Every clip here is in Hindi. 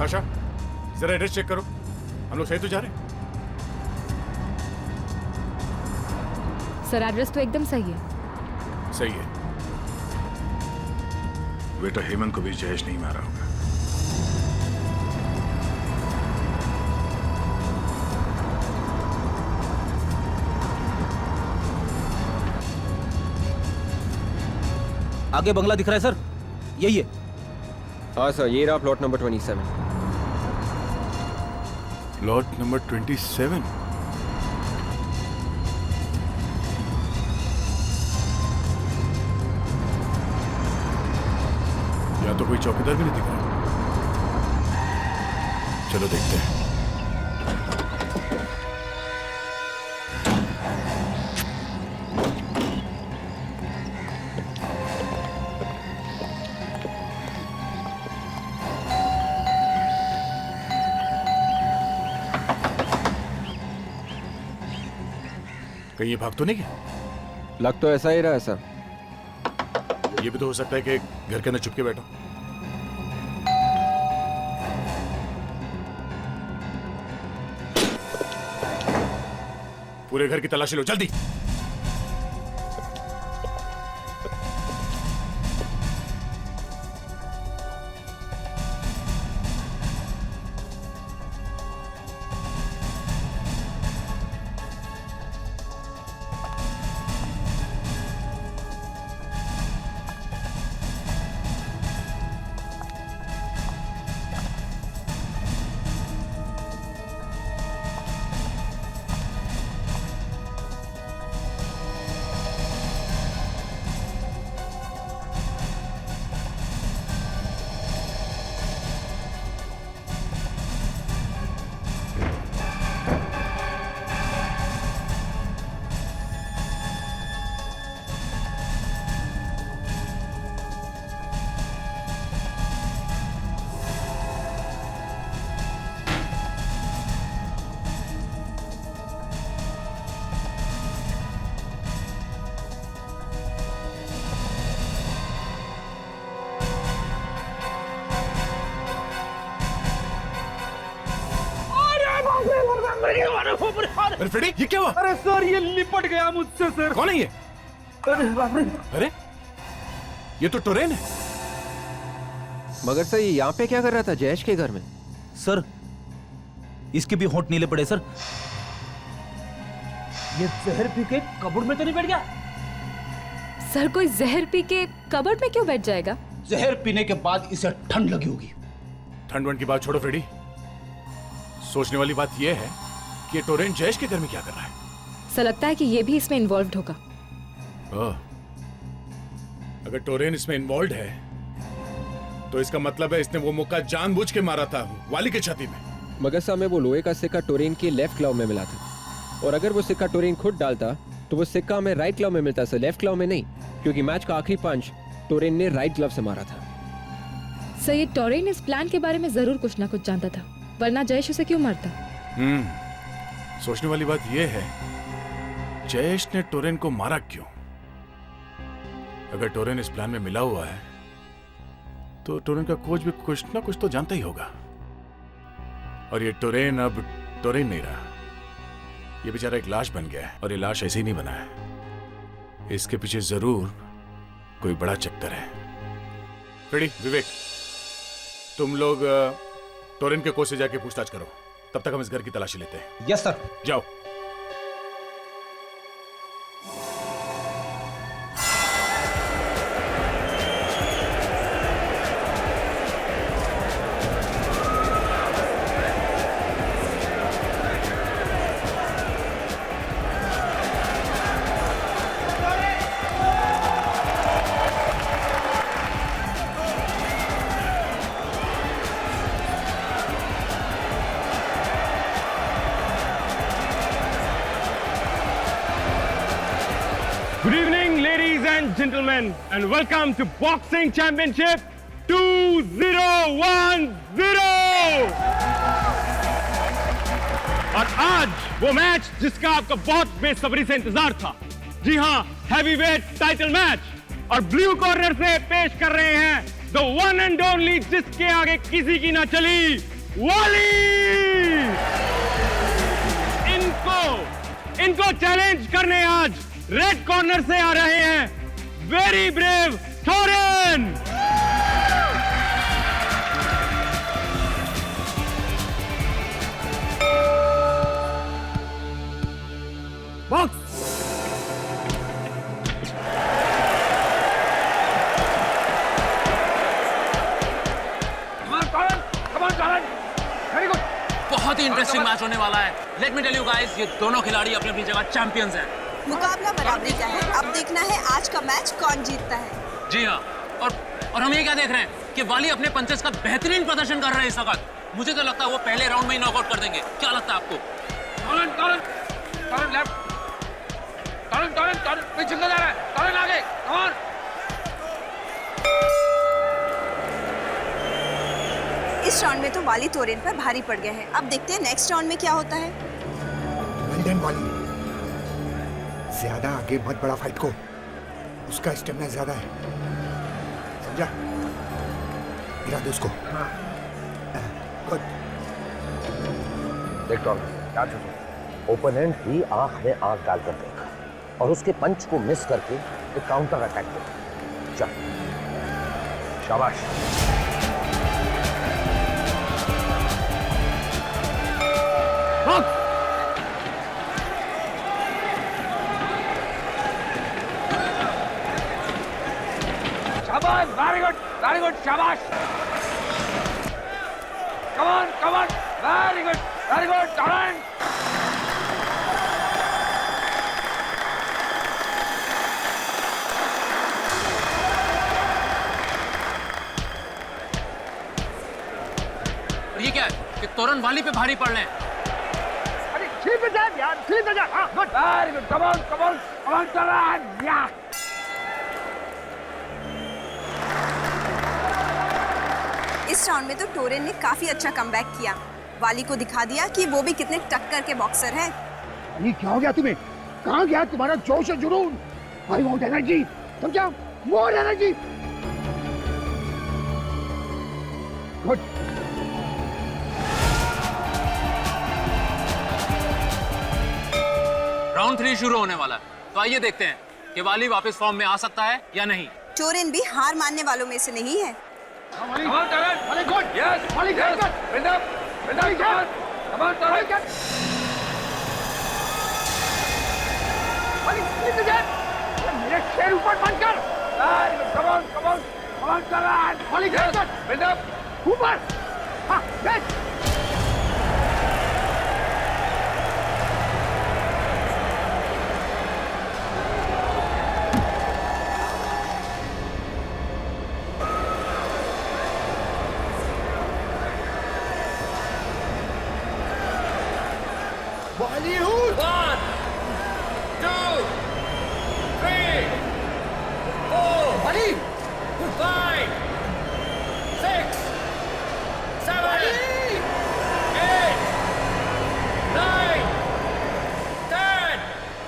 आशा, जरा एड्रेस चेक करो, हम लोग सही तो जा रहे हैं? सर एड्रेस तो एकदम सही है। सही है। बेटा हेमंत को भी जयेश नहीं मारा होगा। आगे बंगला दिख रहा है सर, यही है। हाँ सर, ये रहा प्लॉट नंबर 27। Plot number 27। या तो कोई चौकीदार भी नहीं दिख रहा। चलो देखते हैं। कहीं ये भाग तो नहीं गया? लग तो ऐसा ही रहा है सर। ये भी तो हो सकता है कि घर के अंदर छुप के बैठा। पूरे घर की तलाशी लो जल्दी। अरे फ्रेडी, ये क्या हुआ? अरे सर, ये लिपट गया मुझसे सर। कौन है ये? अरे बाप रे। अरे ये तो टोरेन है। मगर सर ये यहाँ पे क्या कर रहा था जयेश के घर में? सर इसके भी होंठ नीले पड़े सर। ये जहर पी के कबर्ड में तो नहीं बैठ गया? सर कोई जहर पी के कबर्ड में क्यों बैठ जाएगा? जहर पीने के बाद इसे ठंड लगी होगी। ठंड वंड की बात छोड़ो फ्रेडी, सोचने वाली बात यह है कि टोरेन जयेश के घर में क्या कर रहा है? सर लगता है कि ये भी इसमें इन्वॉल्व्ड होगा। अगर टोरेन इसमें इन्वॉल्व है तो इसका मतलब है इसने वो मुक्का जानबूझ के मारा था वाली के छाती में। मगर साहब में वो लोहे का सिक्का टोरेन के लेफ्ट क्लॉव में मिला था, और अगर वो सिक्का टोरेन खुद डालता तो वो सिक्का हमें राइट क्लॉव में मिलता सर, लेफ्ट क्लॉव में नहीं, क्योंकि मैच का आखिरी पंच टोरेन ने राइट ग्लव से मारा था। सर ये टोरेन इस प्लान के बारे में जरूर कुछ ना कुछ जानता था, वरना जयेश उसे क्यों मारता? सोचने वाली बात यह है जयेश ने टोरेन को मारा क्यों? अगर टोरेन इस प्लान में मिला हुआ है तो टोरेन का कोच भी कुछ ना कुछ तो जानता ही होगा। और ये टोरेन अब टोरेन नहीं रहा, ये बेचारा एक लाश बन गया है, और ये लाश ऐसे ही नहीं बना है। इसके पीछे जरूर कोई बड़ा चक्कर है। फ्रेडी, विवेक, तुम लोग टोरेन के कोच से जाके पूछताछ करो, तब तक हम इस घर की तलाशी लेते हैं। Yes sir. जाओ। Good evening, ladies and gentlemen, and welcome to Boxing Championship 2010। और आज वो मैच जिसका आपका बहुत बेसब्री से इंतजार था। जी हां, हैवीवेट टाइटल मैच। और ब्लू कॉर्नर से पेश कर रहे हैं the one and only, जिसके आगे किसी की ना चली, वाली। इनको चैलेंज करने आज रेड कॉर्नर से आ रहे हैं वेरी ब्रेव टोरेन। बॉक्स। बहुत ही इंटरेस्टिंग मैच होने वाला है। Let me tell you guys, ये दोनों खिलाड़ी अपनी अपनी जगह चैंपियंस हैं। मुकाबला बराबरी का है। अब देखना है आज का मैच कौन जीतता है। जी हाँ, और हम ये क्या देख रहे हैं कि वाली अपने पंचेस का बेहतरीन प्रदर्शन कर रहे हैं इस वक्त। मुझे तो लगता है वो पहले राउंड में ही नॉकआउट कर देंगे। क्या लगता है आपको? पीछे जा रहा है, आगे, कम ऑन। इस राउंड में तो वाली टोरेन पर भारी पड़ गया है। अब देखते हैं नेक्स्ट राउंड में क्या होता है। वेल डन वाली, ज्यादा आगे मत बढ़ा फाइट को, उसका स्टेमिना ज्यादा है, समझा? गिरा दे उसको। गुड। देख टॉम, ओपोनेंट ही आंख में आंख डालकर देखा और उसके पंच को मिस करके एक काउंटर अटैक किया। चल, शाबाश। शाबाश, वेरी गुड, शाबाश। कम ऑन, वेरी गुड, टोरेन। ये क्या है कि तोरन वाली पे भारी पड़ रहे हैं? अरे ठीक है यार, ठीक है। हाँ, good, very good, come on, टोरेन, या। इस राउंड में तो टोरेन ने काफी अच्छा कमबैक किया। वाली को दिखा दिया कि वो भी कितने टक्कर के बॉक्सर है। ये क्या हो गया तुम्हें? कहाँ गया तुम्हारा जोश और जुनून? आई वांट एनर्जी, समझा? More energy. गुड। राउंड 3 शुरू होने वाला है, तो आइए देखते हैं कि वाली वापस फॉर्म में आ सकता है या नहीं। टोरेन भी हार मानने वालों में से नहीं है। मेरे शेर ऊपर बंद कर। ऊपर। हाँ, बॉलीवुड। 1 2 3 4 वाली 5 6 7 8 9 10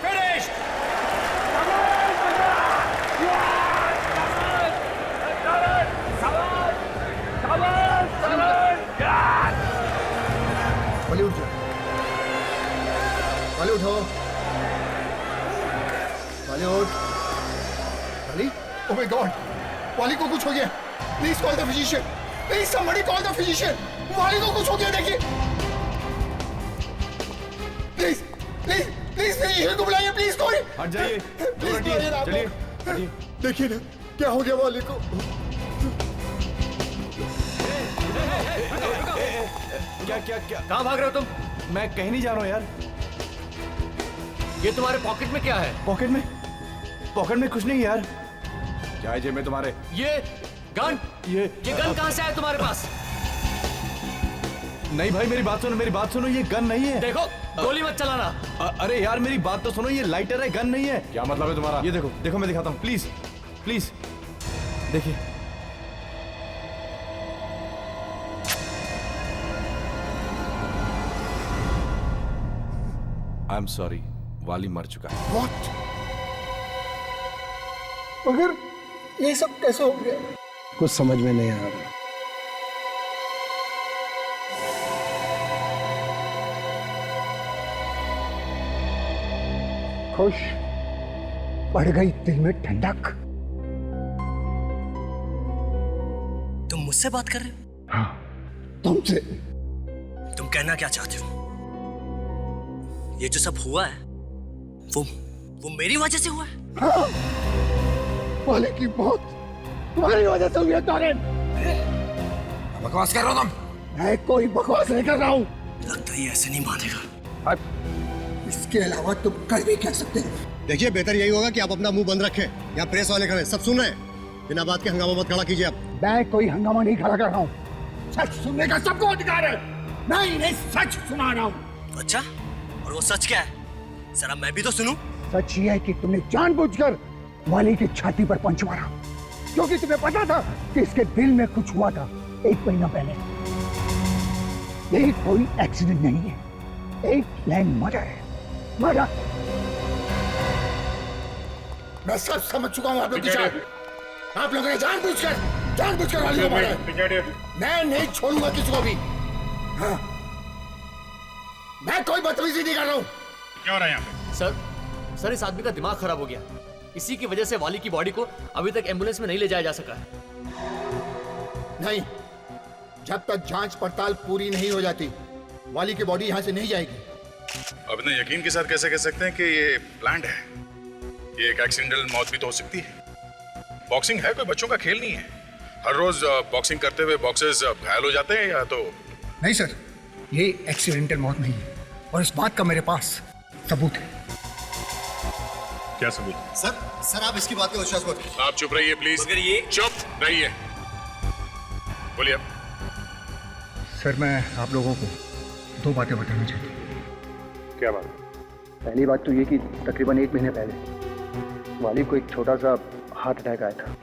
finished। वाली उठ जा, वाली उठो, वाली उठ, वाली। ओह माय गॉड, वाली को कुछ हो गया। Please call the physician, please somebody call the physician. वाली को कुछ हो गया, देखिए। प्लीज प्लीज प्लीज फिजिशियन को बुलाइए, प्लीज कोई। हट जाइए, प्लीज चलिए। देखिए ना क्या हो गया वाली को। क्या कहाँ भाग रहे हो तुम? मैं कहीं नहीं जा रहा हूँ यार। ये तुम्हारे पॉकेट में क्या है? पॉकेट में कुछ नहीं यार। क्या है जेब में तुम्हारे? ये गन। ये गन कहाँ से आया तुम्हारे पास? नहीं भाई, मेरी बात सुनो, ये गन नहीं है। देखो, गोली मत चलाना। अरे यार मेरी बात तो सुनो, ये लाइटर है, गन नहीं है। क्या मतलब है तुम्हारा? ये देखो मैं दिखाता हूँ, प्लीज देखिए। आई एम सॉरी, वाली मर चुका है। What? मगर ये सब कैसे हो गया? कुछ समझ में नहीं आ रहा। खुश, बढ़ गई दिल में ठंडक। तुम मुझसे बात कर रहे हो? हाँ, तुमसे। तुम कहना क्या चाहते हो? ये जो सब हुआ है वो मेरी वजह से हुआ है? हाँ, वाले की मौत तुम्हारी वजह से हुई है टोरेन। बकवास कर रहा हो तुम? मैं कोई बकवास नहीं कर रहा हूँ। लगता है ये ऐसे नहीं मानेगा। इसके अलावा तुम कर भी क्या सकते हो? देखिए, बेहतर यही होगा कि आप अपना मुंह बंद रखें। यहाँ प्रेस वाले खड़े, सब सुन रहे हैं। बिना बात के हंगामा मत खड़ा कीजिए आप। मैं कोई हंगामा नहीं खड़ा कर रहा हूँ। सच सुनने का सबको अधिकार है। मैं इन्हें सच सुना रहा हूँ। अच्छा, और वो सच क्या है? जरा मैं भी तो सुनूं। सच ये है कि तुमने जानबूझकर वाली की छाती पर पंच मारा, क्योंकि तुम्हें पता था कि इसके दिल में कुछ हुआ था 1 महीना पहले। ये कोई एक्सीडेंट नहीं है, एक प्लान मर्डर है। मर्डर। मैं सब समझ चुका हूँ आप लोग की चाल। आप लोगों ने जानबूझकर वाली को मारा है। मैं नहीं छोड़ूंगा किसी को भी। हाँ, मैं कोई बदतमीजी नहीं कर रहा हूँ। क्या हो रहा है यहाँ पे? सर इस आदमी का दिमाग खराब हो गया। इसी की वजह से वाली की बॉडी को अभी तक एम्बुलेंस में नहीं ले जाया जा सका है। नहीं, जब तक जांच पड़ताल पूरी नहीं हो जाती वाली की बॉडी यहाँ से नहीं जाएगी। अब इतने यकीन के साथ कैसे कह सकते हैं कि ये प्लान्ड है? ये एक एक्सीडेंटल मौत भी तो हो सकती है। बॉक्सिंग है कोई बच्चों का खेल नहीं है। हर रोज बॉक्सिंग करते हुए बॉक्सर्स घायल हो जाते हैं या तो। नहीं सर, ये एक्सीडेंटल मौत नहीं है और इस बात का मेरे पास सबूत है। क्या सबूत? सर आप इसकी बात का विश्वास मत कीजिए। आप चुप रहिए प्लीज। मगर ये चुप रहिए। बोलिए। सर, मैं आप लोगों को 2 बातें बताना चाहता हूँ। क्या बात? पहली बात तो ये कि तकरीबन 1 महीने पहले वाली को एक छोटा सा हार्ट अटैक आया था।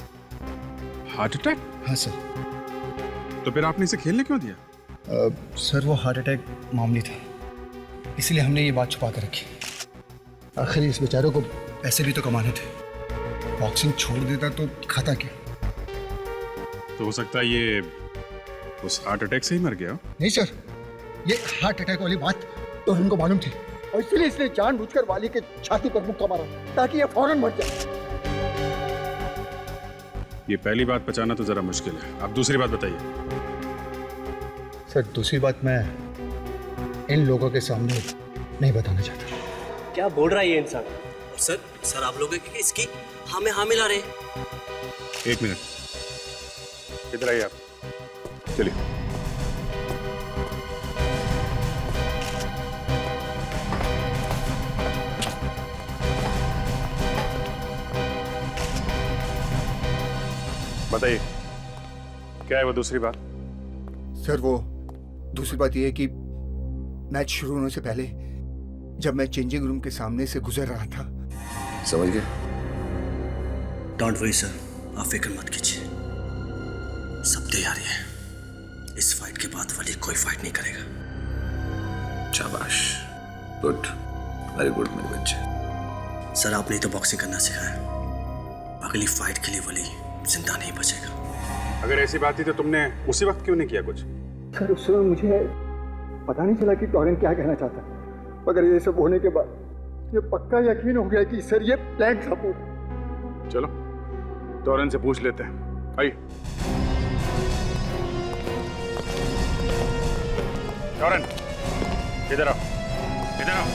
Heart attack? हाँ सर। तो फिर आपने इसे खेलने क्यों दिया? सर, वो हार्ट अटैक मामूली था, इसलिए हमने ये बात छुपा कर रखी। आखिर इस बेचारे को पैसे भी तो कमाने थे। बॉक्सिंग छोड़ देता तो खाता क्या? तो हो सकता है ये उस हार्ट अटैक से ही मर गया हो? नहीं सर, ये हार्ट अटैक वाली बात तो हमको मालूम थी और इसलिए इसने जानबूझकर वाली के छाती पर मुक्का मारा ताकि ये फौरन मर जाए। ये पहली बात बचाना तो जरा मुश्किल है। आप दूसरी बात बताइए। सर, दूसरी बात मैं इन लोगों के सामने नहीं बताना चाहता। क्या बोल रहा है ये इंसान? सर आप लोग इसकी हाँ में हाँ मिला रहे। 1 मिनट, इधर आइए आप। चलिए। बताइए, क्या है वो दूसरी बात? सर, वो दूसरी बात ये है कि मैच शुरू होने से पहले जब मैं चेंजिंग रूम के सामने से गुजर रहा था। समझ गए? डोंट वरी सर, आप फिक्र मत कीजिए, सब तैयारी है। इस फाइट के बाद वाली कोई फाइट नहीं करेगा। शाबाश, गुड, वेरी गुड मेरे बच्चे। सर, आपने तो बॉक्सिंग करना सिखाया, अगली फाइट के लिए वाली जिंदा नहीं बचेगा। अगर ऐसी बात थी तो तुमने उसी वक्त क्यों नहीं किया कुछ? सर, उस समय मुझे पता नहीं चला कि टोरेन क्या कहना चाहता, मगर ये सब होने के बाद ये पक्का यकीन हो गया कि सर ये प्लान था पूरा। चलो टोरेन से पूछ लेते हैं। आइए। टोरेन, इधर आओ, इधर आओ।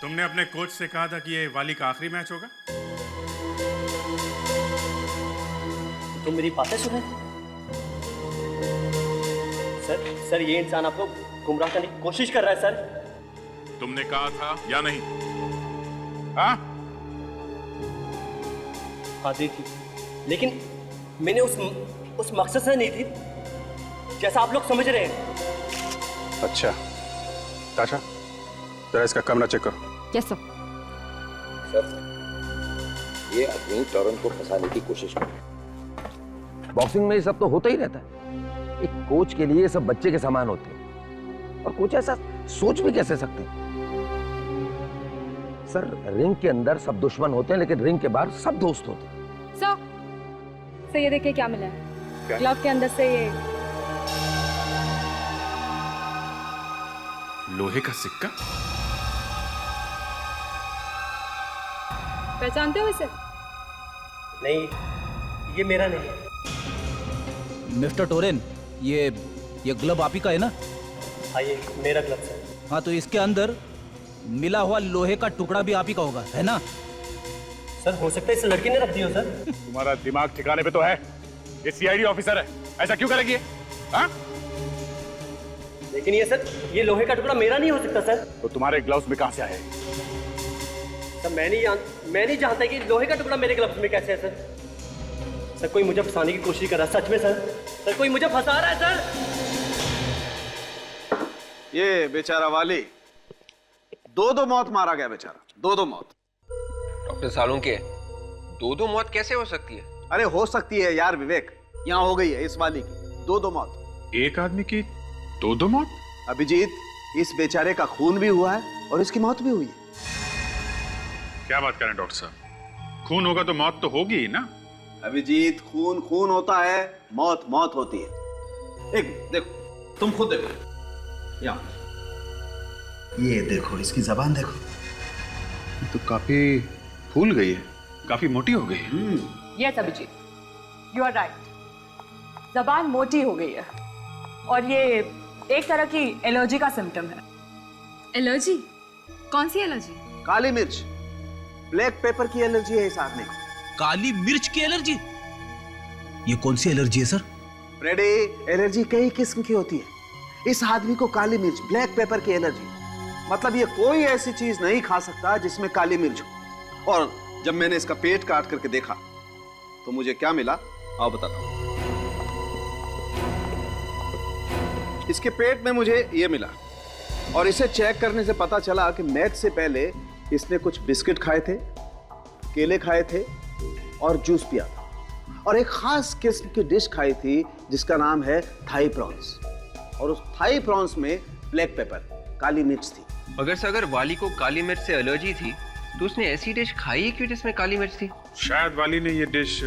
तुमने अपने कोच से कहा था कि ये वाली का आखिरी मैच होगा। तुम मेरी बातें सुने? सर ये इंसान आपको गुमराह करने की कोशिश कर रहा है सर। तुमने कहा था या नहीं? हाँ दी थी, लेकिन मैंने उस मकसद से नहीं थी जैसा आप लोग समझ रहे हैं। अच्छा ताशा, जरा इसका कमरा चेक करो। Yes sir. ये आदमी टोरेन को फंसाने की कोशिश कर रहा है। बॉक्सिंग में ये सब तो होता ही रहता है। एक कोच के लिए सब बच्चे के समान होते हैं, और कोच ऐसा सोच भी कैसे सकते हैं? सर, रिंग के अंदर सब दुश्मन होते हैं, लेकिन रिंग के बाहर सब दोस्त होते हैं। सर, से ये देखिए क्या मिला है। ग्लव के अंदर से ये लोहे का सिक्का? पहचानते हो इसे? नहीं, ये मेरा नहीं है। मिस्टर टोरेन, ये ग्लव आप ही का है ना? हाँ, ये मेरा ग्लव है। हाँ, तो इसके अंदर मिला हुआ लोहे का टुकड़ा भी आप ही का होगा, है ना? सर, हो सकता है इस लड़की ने रख दी हो सर। तुम्हारा दिमाग ठिकाने पे तो है? ये सीआईडी ऑफिसर है, ऐसा क्यों करेगी? हाँ? लेकिन ये लोहे का टुकड़ा मेरा नहीं हो सकता सर। तो तुम्हारे ग्लव्स में कहां से आए? सर, मैं नहीं जानता कि लोहे का टुकड़ा मेरे ग्लव्स में कैसे है सर। सर, कोई मुझे फंसाने की कोशिश कर रहा है, सच में सर। सर, कोई मुझे फंसा रहा है सर। ये बेचारा वाली, दो मौत मारा गया बेचारा, दो मौत। डॉक्टर सालुंके, दो मौत कैसे हो सकती है? अरे हो सकती है यार विवेक, यहाँ हो गई है इस वाली की दो मौत। एक आदमी की दो मौत? अभिजीत, इस बेचारे का खून भी हुआ है और इसकी मौत भी हुई है। क्या बात करें डॉक्टर साहब, खून होगा तो मौत तो होगी ही ना? अभिजीत, खून होता है, मौत होती है। एक देखो, तुम खुद देखो, यहाँ ये देखो, इसकी जबान देखो, ये तो काफी फूल गई है, काफी मोटी हो गई है। Yes Abhijit, you are right, जबान मोटी हो गई है और ये एक तरह की एलर्जी का सिम्टम है। एलर्जी? कौन सी एलर्जी? काली मिर्च, ब्लैक पेपर की एलर्जी है इस आदमी को। काली मिर्च की एलर्जी? ये कौन सी एलर्जी है सर? फ्रेडी, एलर्जी कई किस्म की होती है। इस आदमी को काली मिर्च, ब्लैक पेपर की एलर्जी, मतलब ये कोई ऐसी चीज नहीं खा सकता जिसमें काली मिर्च हो। और जब मैंने इसका पेट काट करके देखा तो मुझे क्या मिला, आओ बताता हूं। इसके पेट में मुझे ये मिला और इसे चेक करने से पता चला कि मैच से पहले इसने कुछ बिस्किट खाए थे, केले खाए थे और जूस पिया था, और एक खास किस्म की डिश खाई थी जिसका नाम है थाई प्रॉन्स, और उस थाई प्रॉन्स में ब्लैक पेपर, काली मिर्च थी। अगर वाली को काली मिर्च से एलर्जी थी तो उसने ऐसी डिश खाई है क्यों जिसमें काली मिर्च थी? शायद वाली ने ये डिश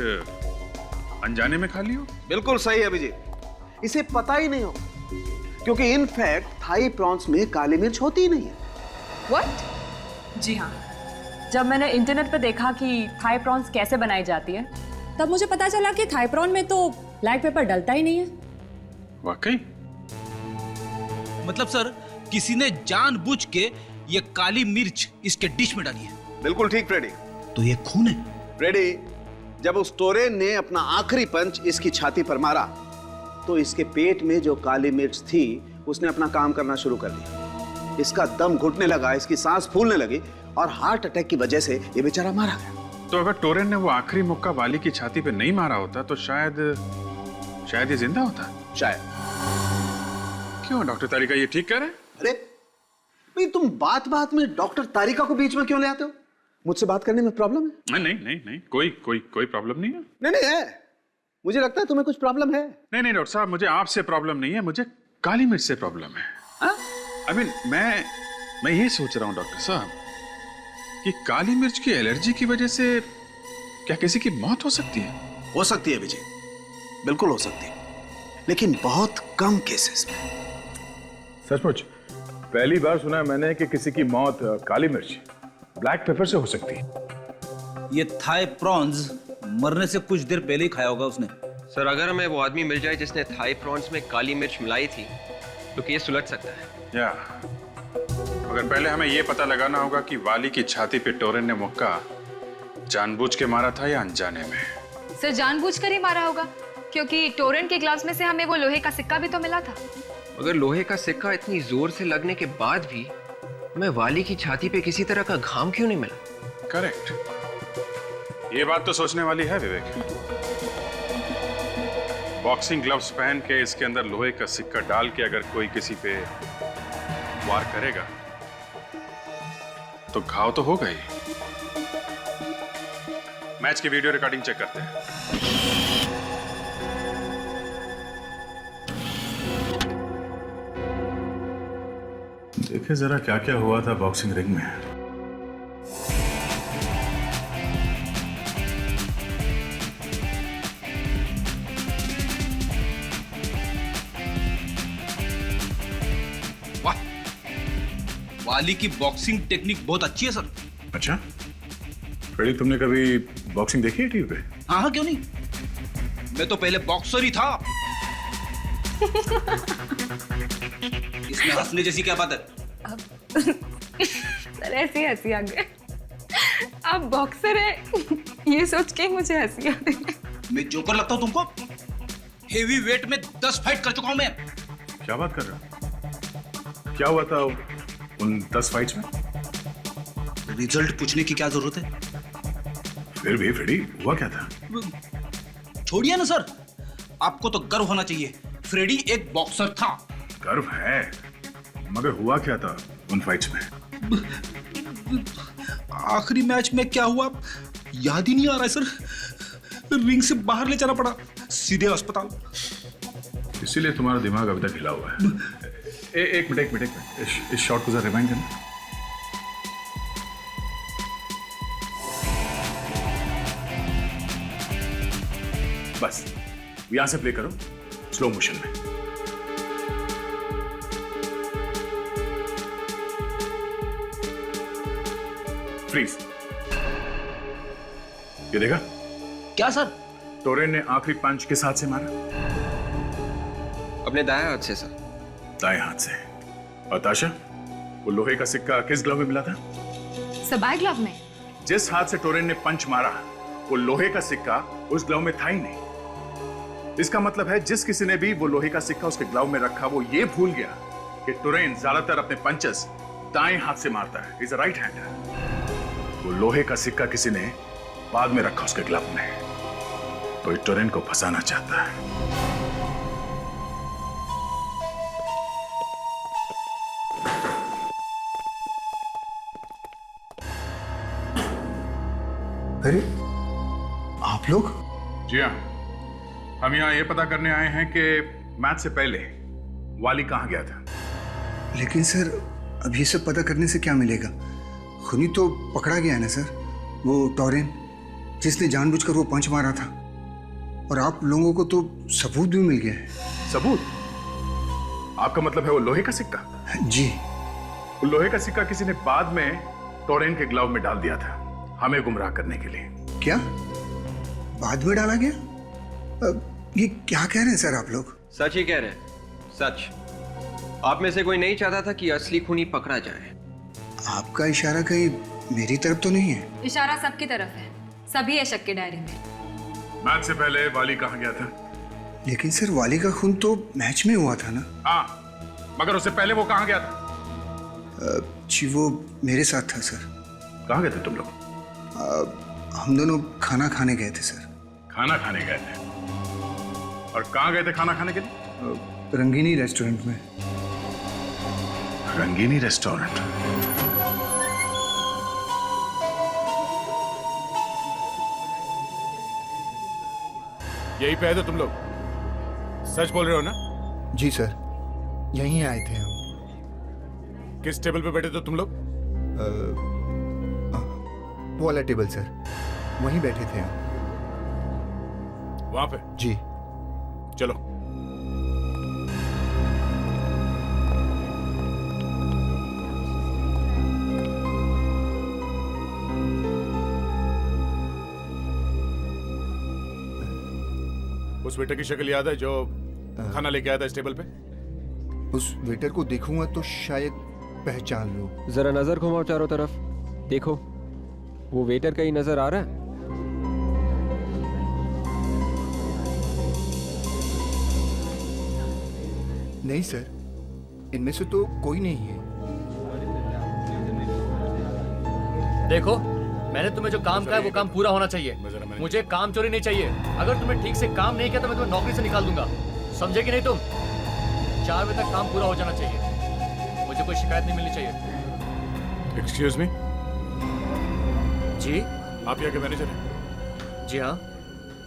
अनजाने में खा ली हो। बिल्कुल सही अभिजीत, इसे पता ही नहीं हो, क्योंकि इनफैक्ट थाई प्रॉन्स में काली मिर्च होती ही नहीं है। व्हाट? जी हाँ, जब मैंने इंटरनेट पे देखा कि थाई प्रॉन्स कैसे बनाई जाती है, तब मुझे पता चला कि थाई प्रॉन में तो ब्लैक पेपर डलता ही नहीं है। वाकई? मतलब सर, किसी ने जानबूझ के ये काली मिर्च इसके डिश में डाली है? बिल्कुल ठीक फ्रेडी। तो ये खून है? फ्रेडी, जब उस टोरेन ने अपना आखिरी पंच इसकी छाती पर मारा तो इसके पेट में जो काली मिर्च थी उसने अपना काम करना शुरू कर दिया। इसका दम घुटने लगा, इसकी सांस फूलने लगी और हार्ट अटैक की वजह से ये बेचारा मारा गया। तो अगर टोरेन ने वो आखिरी मुक्का वाली की छाती पे नहीं मारा होता तो शायद ये जिंदा होता। शायद। क्यों डॉक्टर तारिका ये ठीक कह रहे हैं? अरे भाई, तुम बात में डॉक्टर तारिका को बीच में क्यों ले आते हो? मुझसे बात करने में प्रॉब्लम है? नहीं, कोई प्रॉब्लम नहीं है। नहीं है, मुझे लगता है तुम्हें कुछ प्रॉब्लम है। नहीं डॉक्टर साहब, मुझे आपसे प्रॉब्लम नहीं है, मुझे काली मिर्च से प्रॉब्लम है। आई मीन, मैं ये सोच रहा हूँ डॉक्टर साहब कि काली मिर्च की एलर्जी की वजह से क्या किसी की मौत हो सकती है? हो सकती है विजय, बिल्कुल हो सकती है, लेकिन बहुत कम केसेस में। सचमुच पहली बार सुना मैंने कि किसी की मौत काली मिर्च, ब्लैक पेपर से हो सकती है। ये थाई प्रॉन्स मरने से कुछ देर पहले ही खाया होगा उसने। सर, अगर हमें वो आदमी मिल जाए जिसने थाई प्रॉन्स में काली मिर्च मिलाई थी तो केस सुलझ सकता है। या मगर पहले हमें ये पता लगाना होगा कि वाली की छाती पे टोरेन ने मुक्का जानबूझ के मारा था या अनजाने में। सर, जानबूझकर ही मारा होगा, क्योंकि टोरेन के ग्लास में से हमें वो लोहे का सिक्का भी तो मिला था। अगर लोहे का सिक्का इतनी जोर से लगने के बाद भी हमें वाली की छाती पे किसी तरह का घाव क्यों नहीं मिला? करेक्ट, ये बात तो सोचने वाली है विवेक। बॉक्सिंग ग्लव्स पहन के इसके अंदर लोहे का सिक्का डाल के अगर कोई किसी पे वार करेगा तो घाव तो होगा ही। मैच की वीडियो रिकॉर्डिंग चेक करते हैं। देखे जरा क्या क्या हुआ था बॉक्सिंग रिंग में। वाली की बॉक्सिंग टेक्निक बहुत अच्छी है सर। अच्छा फ्रेडी, तुमने कभी बॉक्सिंग देखी है टीवी पे? हाँ हाँ, क्यों नहीं, मैं तो पहले बॉक्सर ही था। इसमें हंसने जैसी क्या बात है? सर ऐसी हंसी आ गई, आप बॉक्सर है ये सोच के मुझे हंसी आ रही। मैं जोकर लगता हूँ तुमको? हेवी वेट में 10 फाइट कर चुका हूं मैं। क्या बात कर रहे हो? क्या हुआ था उन 10 फाइट्स में? रिजल्ट पूछने की क्या जरूरत है? फिर भी फ्रेडी, हुआ क्या था? छोड़िए ना सर, आपको तो गर्व होना चाहिए, फ्रेडी एक बॉक्सर था। गर्व है, मगर हुआ क्या था उन फाइट्स में? आखिरी मैच में क्या हुआ याद ही नहीं आ रहा है सर। रिंग से बाहर ले जाना पड़ा, सीधे अस्पताल। इसीलिए तुम्हारा दिमाग अभी तक हिला हुआ है। एक मिनट, इस शॉट को जरा रिवाइंड करना। बस यहां से प्ले करो स्लो मोशन में। फ्रीज। ये देखा? क्या सर? टोरेन ने आखिरी पंच किस हाथ से मारा? अपने दाएं हाथ से सर। दाएं हाथ से। और ताशा, वो लोहे का सिक्का किस ग्लव में मिला था? सबाई ग्लव में। जिस हाथ से टोरेन ने पंच मारा, वो लोहे का सिक्का उस ग्लव में था ही नहीं। इसका मतलब है जिस किसी ने भी वो लोहे का सिक्का उसके ग्लव में रखा, वो ये भूल गया कि टोरेन ज्यादातर अपने पंचेस दाएं हाथ से मारता है। Is a right hander. वो लोहे का सिक्का किसी ने बाद में रखा उसके ग्लव में, तो टोरेन को फंसाना चाहता है। अरे आप लोग? जी हाँ, हम यहाँ ये पता करने आए हैं कि मैच से पहले वाली कहाँ गया था। लेकिन सर अब ये सब पता करने से क्या मिलेगा? खूनी तो पकड़ा गया है ना सर, वो टोरेन जिसने जानबूझकर वो पंच मारा था। और आप लोगों को तो सबूत भी मिल गया है। सबूत? आपका मतलब है वो लोहे का सिक्का? जी। वो लोहे का सिक्का किसी ने बाद में टोरेन के ग्लव में डाल दिया था, हमें गुमराह करने के लिए। क्या बाद में डाला गया? ये क्या कह रहे हैं सर आप लोग? सच ही कह रहे हैं, सच। आप में से कोई नहीं चाहता था कि असली खूनी पकड़ा जाए। आपका इशारा कहीं मेरी तरफ तो नहीं है? इशारा सबकी तरफ है, सभी है शक की डायरी में। मैच से पहले वाली कहाँ गया था? लेकिन सर वाली का खून तो मैच में हुआ था ना? हाँ, मगर उससे पहले वो कहाँ गया था? जी वो मेरे साथ था सर। कहाँ गए थे तुम लोग? हम दोनों खाना खाने गए थे सर। खाना खाने गए थे? और कहाँ गए थे खाना खाने के लिए? रंगीनी रेस्टोरेंट में। रंगीनी रेस्टोरेंट? यही पे आए थे तुम लोग? सच बोल रहे हो ना? जी सर, यहीं आए थे हम। किस टेबल पे बैठे थे तुम लोग? वो वाला टेबल सर, वहीं बैठे थे हम। वहां पे? जी। चलो। उस वेटर की शक्ल याद है जो खाना लेके आया था इस टेबल पे? उस वेटर को देखूंगा तो शायद पहचान लूं। जरा नजर घुमाओ चारों तरफ, देखो वो वेटर कहीं नजर आ रहा है? नहीं सर, इनमें से तो कोई नहीं है। देखो, मैंने तुम्हें जो काम कहा है वो काम पूरा होना चाहिए। मुझे काम चोरी नहीं चाहिए। अगर तुमने ठीक से काम नहीं किया तो मैं तुम्हें नौकरी से निकाल दूंगा, समझे कि नहीं तुम? 4 बजे तक काम पूरा हो जाना चाहिए, मुझे कोई शिकायत नहीं मिलनी चाहिए। Excuse me? जी? आप यहाँ के मैनेजर हैं? जी हाँ।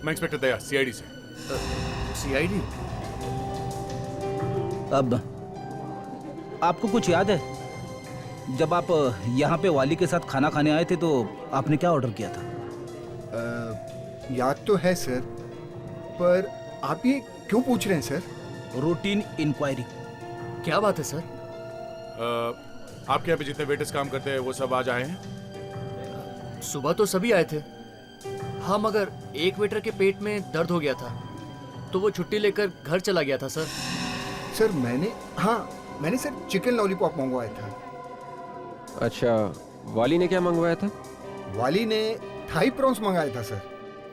मैं इंस्पेक्टर दया, सीआईडी से। सीआईडी? अब आपको कुछ याद है जब आप यहाँ पे वाली के साथ खाना खाने आए थे तो आपने क्या ऑर्डर किया था? याद तो है सर, पर आप ये क्यों पूछ रहे हैं सर? Routine inquiry. क्या बात है सर? आपके यहाँ पे जितने वेटर्स काम करते हैं वो सब आज आए हैं? सुबह तो सभी आए थे। हाँ, मगर एक वेटर के पेट में दर्द हो गया था तो वो छुट्टी लेकर घर चला गया था सर। सर मैंने सर चिकन लॉलीपॉप मंगवाया था। अच्छा, वाली ने क्या मंगवाया था? वाली ने थाई प्रॉन्स मंगाया था सर।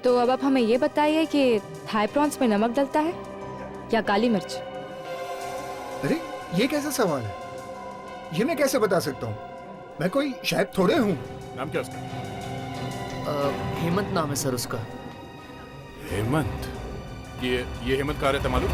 तो अब आप हमें ये बताइए कि थाई प्रॉन्स में नमक डलता है या काली मिर्च? अरे ये कैसा सवाल है, ये मैं कैसे बता सकता हूँ? मैं कोई शेफ थोड़े हूँ। नाम क्या उसका? हेमंत नाम है सर उसका। हेमंत? ये हेमंत कहाँ रहता मालूम?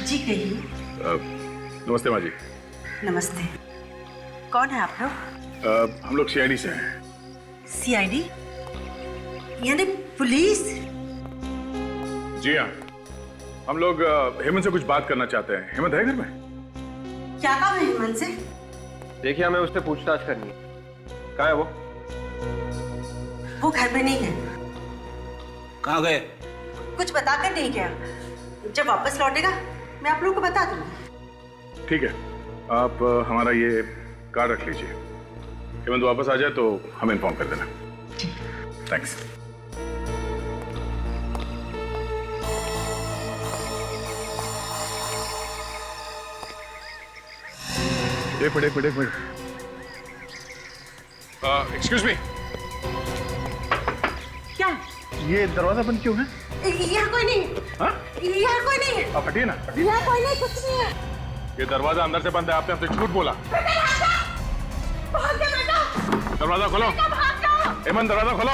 जी कहिए। नमस्ते माँ जी। नमस्ते। कौन है आप लोग? हम लोग सीआईडी से हैं। सीआईडी यानी पुलिस? जी हाँ, हम लोग हेमंत से कुछ बात करना चाहते हैं। हेमंत है घर में? क्या काम है हेमंत से? देखिए, हमें उससे पूछताछ करनी है। कहाँ है वो? वो घर में नहीं है। कहाँ गए? कुछ बताकर नहीं गया। जब वापस लौटेगा मैं आप लोगों को बता दूंगी। ठीक है, आप हमारा ये कार्ड रख लीजिए। हेमंत वापस आ जाए तो हमें इन्फॉर्म कर देना। थैंक्स। एक मिनट। Excuse me. क्या? ये दरवाजा बंद क्यों है? यहाँ कोई नहीं। हाँ? यहाँ कोई नहीं है। आप हटिए ना। यहाँ कोई नहीं, कुछ नहीं है। ये दरवाजा अंदर से बंद है, आपने हमसे झूठ बोला। दरवाजा खोलो। हेमंत, दरवाजा खोलो।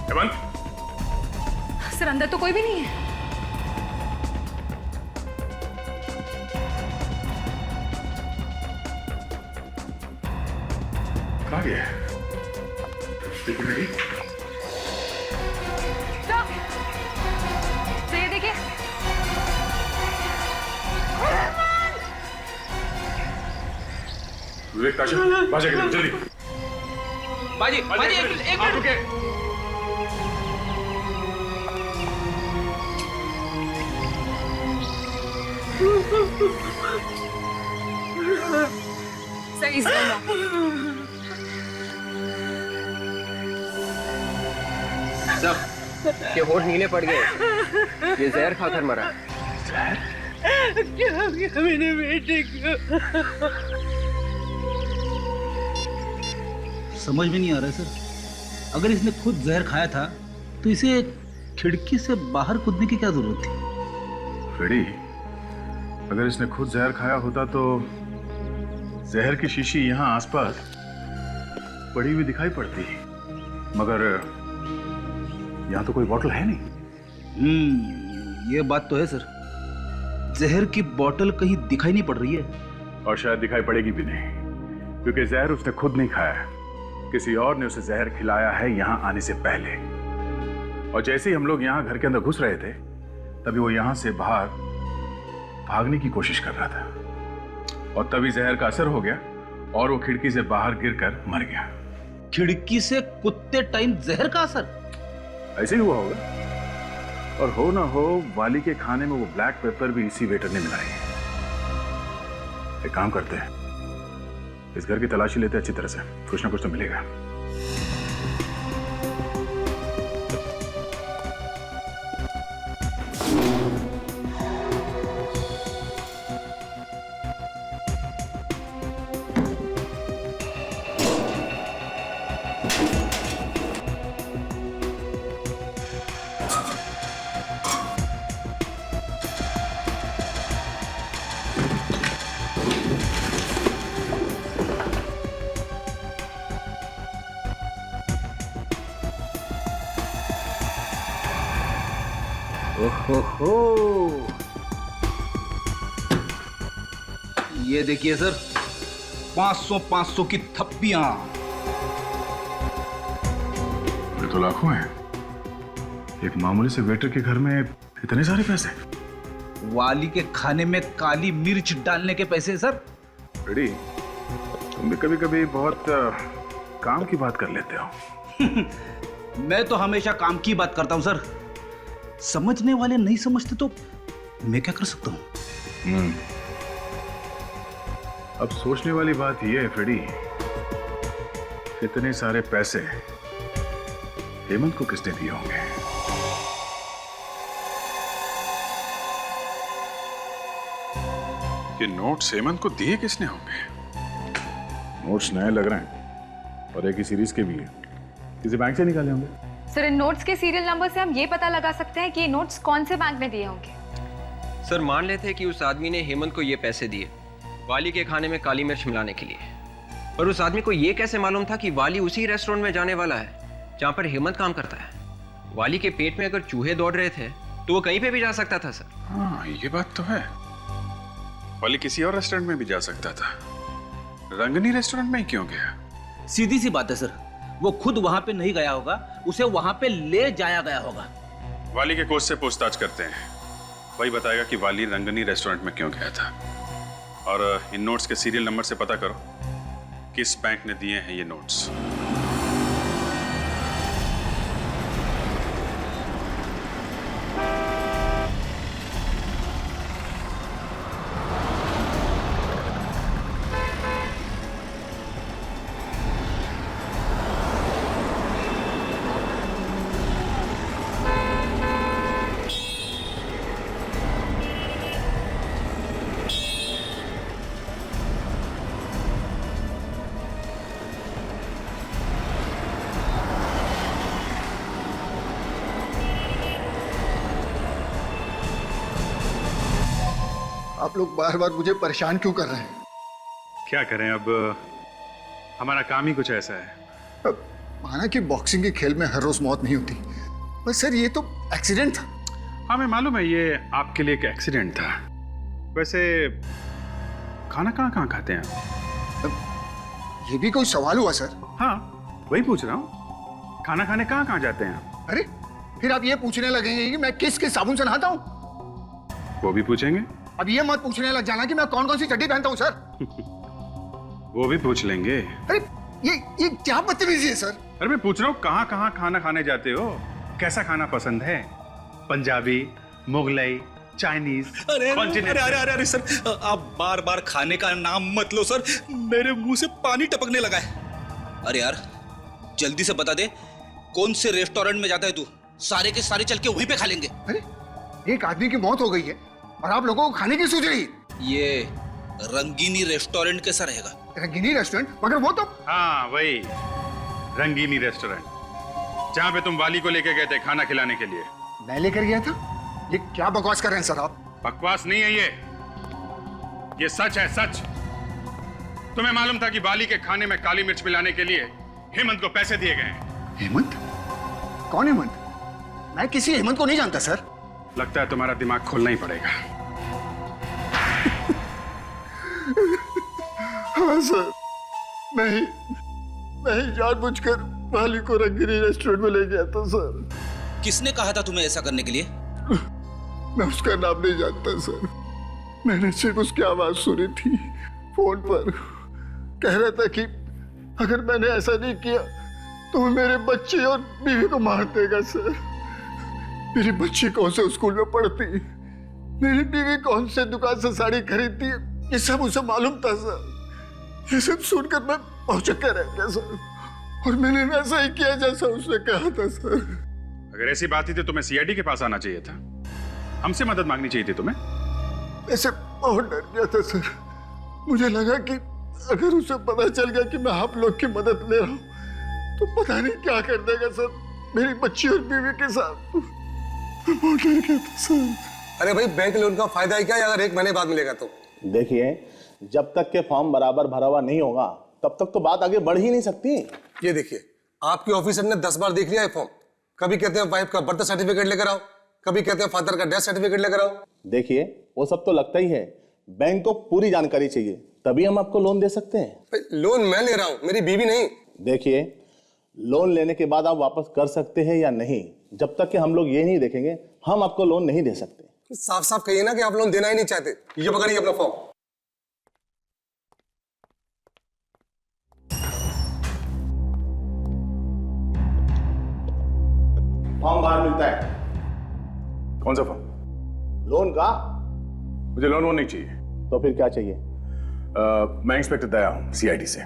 हेमंत। सर अंदर तो कोई भी नहीं है। कहाँ गया? देखो मेरी। ये देखिए। विवेक, ताशा, बाजा के जल्दी। बाजी एक आप रुके। सही सुना। सब के होठ नीले पड़ गए। ये जहर खाकर मरा। जहर? क्या हो गया मेरे बेटे को? समझ में नहीं आ रहा है सर। अगर इसने खुद जहर खाया था तो इसे खिड़की से बाहर कूदने की क्या जरूरत थी? फ्रेडी, अगर इसने खुद जहर खाया होता तो जहर की शीशी यहाँ आसपास पड़ी हुई दिखाई पड़ती, मगर यहाँ तो कोई बोतल है नहीं। ये बात तो है सर। जहर की बोतल कहीं दिखाई नहीं पड़ रही है। और शायद दिखाई पड़ेगी भी नहीं, क्योंकि जहर उसने खुद नहीं खाया, किसी और ने उसे जहर खिलाया है यहाँ आने से पहले। और जैसे ही हम लोग यहाँ घर के अंदर घुस रहे थे, तभी वो यहाँ से बाहर भागने की कोशिश कर रहा था, और तभी जहर का असर हो गया और वो खिड़की से बाहर गिरकर मर गया। खिड़की से कूदते टाइम जहर का असर? ऐसे ही हुआ होगा। और हो ना हो, वाली के खाने में वो ब्लैक पेपर भी इसी वेटर ने मिलाई है। एक काम करते हैं, इस घर की तलाशी लेते अच्छी तरह से, कुछ ना कुछ तो मिलेगा। ओहो, ये देखिए सर, 500 की थप्पियां। तो लाखों हैं। एक मामूली से वेटर के घर में इतने सारे पैसे। वाली के खाने में काली मिर्च डालने के पैसे सर। रेडी, तुम भी कभी कभी बहुत काम की बात कर लेते हो। मैं तो हमेशा काम की बात करता हूं सर। समझने वाले नहीं समझते तो मैं क्या कर सकता हूं? अब सोचने वाली बात यह है फ्रेडी, इतने सारे पैसे हेमंत को किसने दिए होंगे? ये नोट्स हेमंत को दिए किसने होंगे? नोट्स नए लग रहे हैं और एक ही सीरीज के भी है। किसी बैंक से निकाले होंगे। सर इन नोट्स के सीरियल नंबर से हम ये पता लगा सकते हैं कि ये नोट्स कौन से बैंक में दिए होंगे। सर मान लेते हैं कि उस आदमी ने हेमंत को ये पैसे दिए वाली के खाने में काली मिर्च मिलाने के लिए, पर उस आदमी को ये कैसे मालूम था कि वाली उसी रेस्टोरेंट में जाने वाला है जहां पर हेमंत काम करता है? वाली के पेट में अगर चूहे दौड़ रहे थे तो वो कहीं पे भी जा सकता था सर। हाँ, ये बात तो है। वाली किसी और रेस्टोरेंट में भी जा सकता था, रंगनी रेस्टोरेंट में ही क्यों गया? सीधी सी बात है सर, वो खुद वहां पे नहीं गया होगा, उसे वहां पे ले जाया गया होगा। वाली के कोच से पूछताछ करते हैं, वही बताएगा कि वाली रंगनी रेस्टोरेंट में क्यों गया था। और इन नोट्स के सीरियल नंबर से पता करो किस बैंक ने दिए हैं ये नोट्स। आप लोग बार बार मुझे परेशान क्यों कर रहे हैं? क्या करें, अब हमारा काम ही कुछ ऐसा है। अब माना कि बॉक्सिंग के खेल में हर रोज मौत नहीं होती, बस सर ये तो एक्सीडेंट था। हमें मालूम है ये आपके लिए एक एक्सीडेंट था। वैसे खाना कहाँ खाते हैं आप? ये भी कोई सवाल हुआ सर? हाँ, वही पूछ रहा हूँ, खाना खाने कहाँ जाते हैं आप? अरे फिर आप ये पूछने लगेंगे कि मैं किस साबुन से नहाता हूँ? वो भी पूछेंगे। अब ये मत पूछने लग जाना कि मैं कौन कौन सी चड्डी पहनता हूँ सर। वो भी पूछ लेंगे। अरे ये क्या बदतमीजी है सर? अरे मैं पूछ रहा हूँ कहाँ खाना खाने जाते हो, कैसा खाना पसंद है? पंजाबी, मुगलई, चाइनीज? अरे सर, आप बार बार खाने का नाम मत लो सर, मेरे मुंह से पानी टपकने लगा है। अरे यार जल्दी से बता दे कौन से रेस्टोरेंट में जाता है तू? सारे के सारे चल के वहीं पे खा लेंगे। अरे एक आदमी की मौत हो गई है और आप लोगों को खाने की सूझ रही? ये रंगीनी रेस्टोरेंट कैसा रहेगा? रंगीनी रेस्टोरेंट? मगर वो तो हाँ वही रंगीनी रेस्टोरेंट जहाँ पे तुम वाली को लेके गए थे खाना खिलाने के लिए। मैं लेकर गया था? ये क्या बकवास कर रहे हैं सर आप? बकवास नहीं है ये सच है, सच। तुम्हें मालूम था कि वाली के खाने में काली मिर्च मिलाने के लिए हेमंत को पैसे दिए गए हैं। हेमंत? कौन हेमंत? मैं किसी हेमंत को नहीं जानता सर। लगता है तुम्हारा दिमाग खोलना ही पड़ेगा। हाँ सर, मैं ही जानबूझकर वाली को रंगीनी रेस्टोरेंट में ले गया था सर। किसने कहा था तुम्हें ऐसा करने के लिए? मैं उसका नाम नहीं जानता सर, मैंने सिर्फ उसकी आवाज सुनी थी फोन पर। कह रहा था कि अगर मैंने ऐसा नहीं किया तो वो मेरे बच्चे और बीवी को मार देगा सर। मेरी बच्ची कौन से स्कूल में पढ़ती, मेरी बीवी कौन से दुकान से साड़ी खरीदती, ये सब उसे मालूम था सर। ये सब सुनकर मैं पहुंचकर रह गया सर, और मैंने वैसा ही किया जैसा उसने कहा था सर। अगर ऐसी बात थी तो तुम्हें सीआईडी के पास आना चाहिए था, हमसे मदद मांगनी चाहिए थी तुम्हें। ऐसे बहुत डर गया था सर, मुझे लगा कि अगर उसे पता चल गया कि मैं आप लोग की मदद ले रहा हूँ तो पता नहीं क्या कर देगा सर मेरी बच्ची और बीवी के साथ। मैं बहुत डर गया था सर। अरे भाई बैंक लोन का फायदा ही क्या अगर 1 महीने बाद मिलेगा तो? देखिए जब तक के फॉर्म बराबर भरा हुआ नहीं होगा तब तक तो बात आगे बढ़ ही नहीं सकती। ये देखिए आपके ऑफिसर ने 10 बार देख लिया है फॉर्म। कभी कहते हैं वाइफ का बर्थ सर्टिफिकेट लेकर आओ, कभी कहते हैं फादर का डेथ सर्टिफिकेट लेकर आओ। देखिए वो सब तो लगता ही है, बैंक को पूरी जानकारी चाहिए तभी हम आपको लोन दे सकते हैं। लोन मैं ले रहा हूं, मेरी बीवी नहीं। देखिए लोन लेने के बाद आप वापस कर सकते हैं या नहीं, जब तक कि हम लोग ये नहीं देखेंगे हम आपको लोन नहीं दे सकते। साफ साफ कहिए ना कि आप लोन देना ही नहीं चाहते। ये पकड़िए अपना फॉर्म। फॉर्म बाहर मिलता है। कौन सा फॉर्म? लोन का? मुझे लोन वोन नहीं चाहिए। तो फिर क्या चाहिए? मैं इंस्पेक्टर दया हूँ, सीआईडी से।